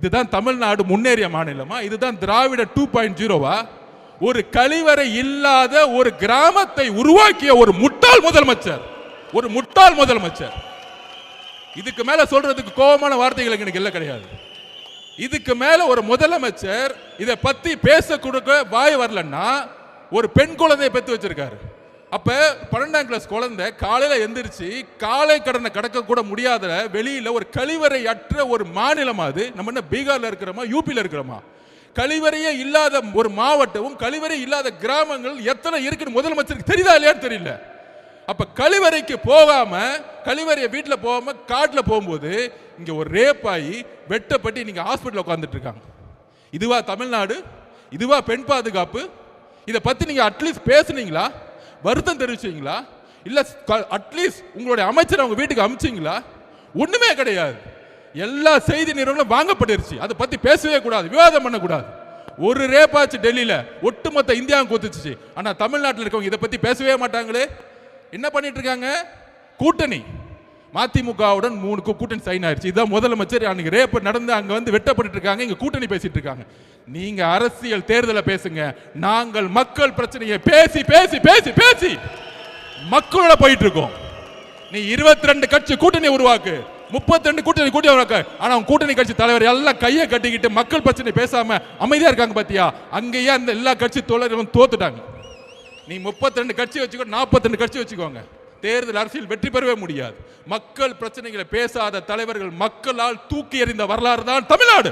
இதுதான் தமிழ்நாடு முன்னேறிய மாநிலமா? இதுதான் திராவிட 2.0வா? ஒரு கழிவறை இல்லாத ஒரு கிராமத்தை உருவாக்கிய ஒரு முட்டாள் முதலமைச்சர். இதுக்கு மேல சொல்றதுக்கு கோபமான வார்த்தைகள் எனக்கு இல்ல கிடையாது. இதுக்கு மேல ஒரு முதலமைச்சர் இதை பத்தி பேச கொடுக்க வாய் வரலன்னா ஒரு பெண் குழந்தையை பெற்று வச்சிருக்காரு. அப்ப 12ஆம் கிளாஸ் குழந்தை காலையில எந்திரிச்சு காலை கடனை கடக்க கூட முடியாத வெளியில ஒரு கழிவறை அற்ற ஒரு மாநிலம். அது நம்ம என்ன பீகார்ல இருக்கிறோமா, யூபியில் இருக்கிறோமா? கழிவறையே இல்லாத ஒரு மாவட்டமும் கழிவறை இல்லாத கிராமங்கள் எத்தனை இருக்குன்னு முதலமைச்சருக்கு தெரியுதா இல்லையான்னு தெரியல. அப்ப கழிவறைக்கு போகாம, கழிவறையை வீட்டில் போகாம காட்டுல போகும்போது இங்க ஒரு ரேப் ஆகி வெட்டப்பட்டு நீங்க ஹாஸ்பிட்டல் உட்கார்ந்துட்டு இருக்காங்க. இதுவா தமிழ்நாடு? இதுவா பெண் பாதுகாப்பு? இதை பத்தி நீங்க அட்லீஸ்ட் பேசுனீங்களா? வருத்தம் தெரிவிச்சீங்களா? இல்ல அட்லீஸ்ட் உங்களுடைய அமைச்சர் அவங்க வீட்டுக்கு அனுப்பிச்சீங்களா? ஒண்ணுமே கிடையாது. எல்லா செய்தி நிறுவனங்களும் வாங்கப்பட்டுருச்சு. அதை பத்தி பேசவே கூடாது, விவாதம் பண்ணக்கூடாது. ஒரு ரேப்பாச்சு டெல்லியில ஒட்டுமொத்த இந்தியாவும் கொத்துச்சு. ஆனா தமிழ்நாட்டில் இருக்கவங்க இதை பத்தி பேசவே மாட்டாங்களே. என்ன பண்ணிட்டு இருக்காங்க? கூட்டணி. மதிமுகவுடன் 3 கூட்டணி சைன் ஆயிடுச்சு. இதான் முதலமைச்சர் அன்னைக்கு ரேப் நடந்து அங்க வந்து வெட்டப்பட்டு இருக்காங்க. இங்க கூட்டணி பேசிட்டு இருக்காங்க. நீங்க அரசியல் தேர்தலை பேசுங்க. நாங்கள் மக்கள் பிரச்சனையை பேசி பேசி பேசி பேசி மக்களோட போயிட்டு இருக்கோம். நீ 22 கட்சி கூட்டணி உருவாக்கு, 32 கூட்டணி உருவாக்கு. ஆனா கூட்டணி கட்சி தலைவர் எல்லாம் கையை கட்டிக்கிட்டு மக்கள் பிரச்சனை பேசாம அமைதியா இருக்காங்க பாத்தியா? அங்கேயே அந்த எல்லா கட்சி தோழர்களும் தோத்துட்டாங்க. நீ 32 கட்சி வச்சுக்கோ, 42 கட்சி வச்சுக்கோங்க, தேர்தல் அரசியல் வெற்றி பெறவே முடியாது. மக்கள் பிரச்சனைகளை பேசாத தலைவர்கள் மக்களால் தூக்கி எறிந்த வரலாறு தான் தமிழ்நாடு.